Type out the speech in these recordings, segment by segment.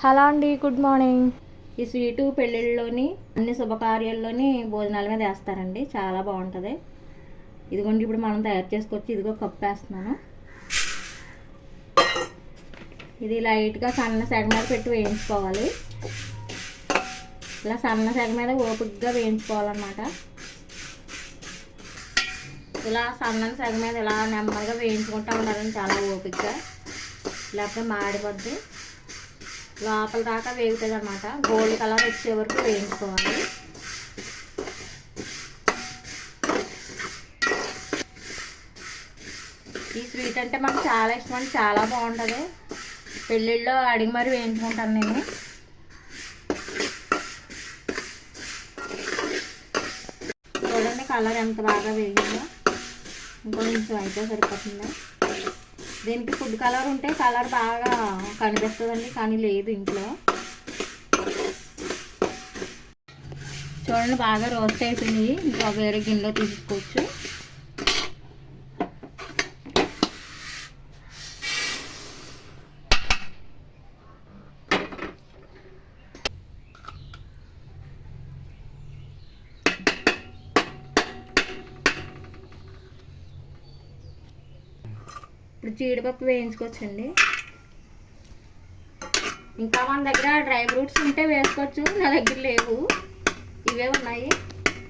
Hello అండి, good morning. ఈ sweet పెళ్ళిళ్ళలోని అన్ని శుభకార్యాల్లోని భోజనాల మీద వేస్తారండి, చాలా బాగుంటుంది. ఇదిగోండి ఇప్పుడు మనం తయారు చేసుకొచ్చి ఇదిగో కప్పు వేస్తున్నాను. ఇది లైట్గా సన్న సెగ మీద పెట్టి వేయించుకోవాలి. ఇలా సన్న సెగ మీద ఓపికగా వేయించుకోవాలన్నమాట. ఇలా సన్న సెగ మీద ఇలా నెమ్మదిగా వేయించుకుంటూ ఉండాలని చాలా ఓపికగా, లేకపోతే మాడిపోద్ది. లోపల దాకా వేగుతుంది అన్నమాట. గోల్డ్ కలర్ వచ్చే వరకు వేయించుకోవాలి. ఈ స్వీట్ అంటే మాకు చాలా ఇష్టం అండి, చాలా బాగుంటుంది. పెళ్ళిళ్ళలో అడిగి మరి వేయించుకుంటాను నేను. చూడండి కలర్ ఎంత బాగా వేగిందో. ఇంకొంచెం అయితే సరిపోతుంది. దీనికి ఫుడ్ కలర్ ఉంటే కలర్ బాగా కనిపిస్తుందండి, కానీ లేదు ఇంట్లో. చూడండి బాగా రోస్ట్ అయిపోయింది. ఇంకా వేరే గిన్నెలో తీసుకోవచ్చు. ఇప్పుడు జీడిపప్పు వేయించుకోవచ్చండి. ఇంకా మన దగ్గర డ్రై ఫ్రూట్స్ ఉంటే వేసుకోవచ్చు, నా దగ్గర లేవు, ఇవే ఉన్నాయి,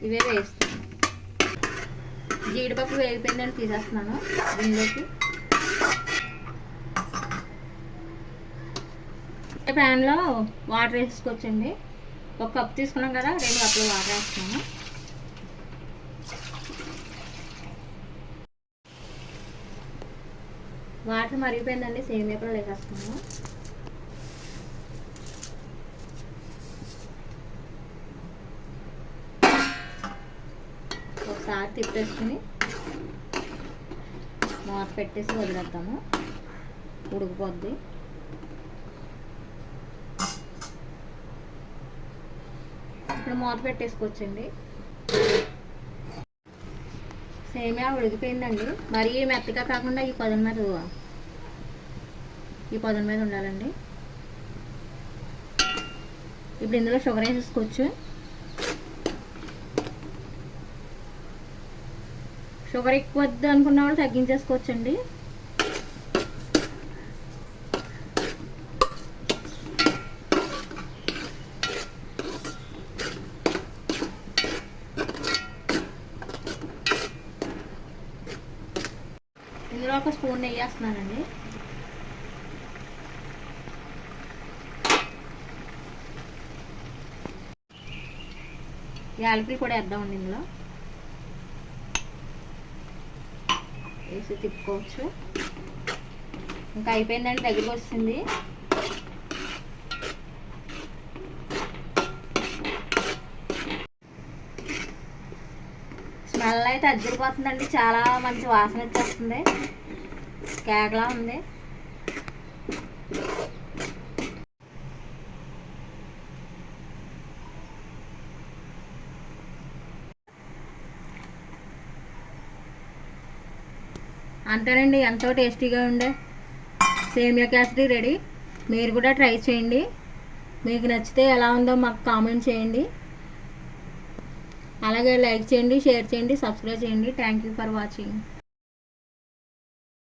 ఇవే వేస్తాను. జీడిపప్పు వేగిపోయిందని తీసేస్తున్నాను దీనిలోకి. ప్యాన్లో వాటర్ వేసుకోవచ్చండి. ఒక కప్ తీసుకున్నాం కదా, 2 కప్పులు వాటర్ వేస్తున్నాను. వాటర్ మరిగిపోయిందండి, సేమియా కూడా వేసేస్తున్నాము. ఒకసారి తిప్పేసుకుని మూత పెట్టేసి వదిలేద్దాము, ఉడికిపోద్ది. ఇప్పుడు మూత పెట్టేసుకోవచ్చండి. సేమియా ఉడికిపోయిందండి. మరీ మెత్తగా కాకుండా ఈ పదం మీద ఉండాలండి. ఇప్పుడు ఇందులో షుగర్ వేసేసుకోవచ్చు. షుగర్ ఎక్కువ వద్దు అనుకున్న వాళ్ళు తగ్గించేసుకోవచ్చండి. ఇందులో ఒక స్పూన్ నెయ్యి వేస్తున్నానండి. యాలకులు కూడా వేద్దామండి. ఇందులో వేసి తిప్పుకోవచ్చు. ఇంకా అయిపోయిందండి, దగ్గరికి వస్తుంది. స్మెల్ అయితే అద్దరిపోతుందండి, చాలా మంచి వాసన వచ్చేస్తుంది, కేకలా ఉంది. అంతేనండి, ఎంతో టేస్టీగా ఉండే సేమియా కేసరి రెడీ. మీరు కూడా ట్రై చేయండి. మీకు నచ్చితే ఎలా ఉందో మాకు కామెంట్ చేయండి. అలాగే లైక్ చేయండి, షేర్ చేయండి, సబ్స్క్రైబ్ చేయండి. Thank you for watching.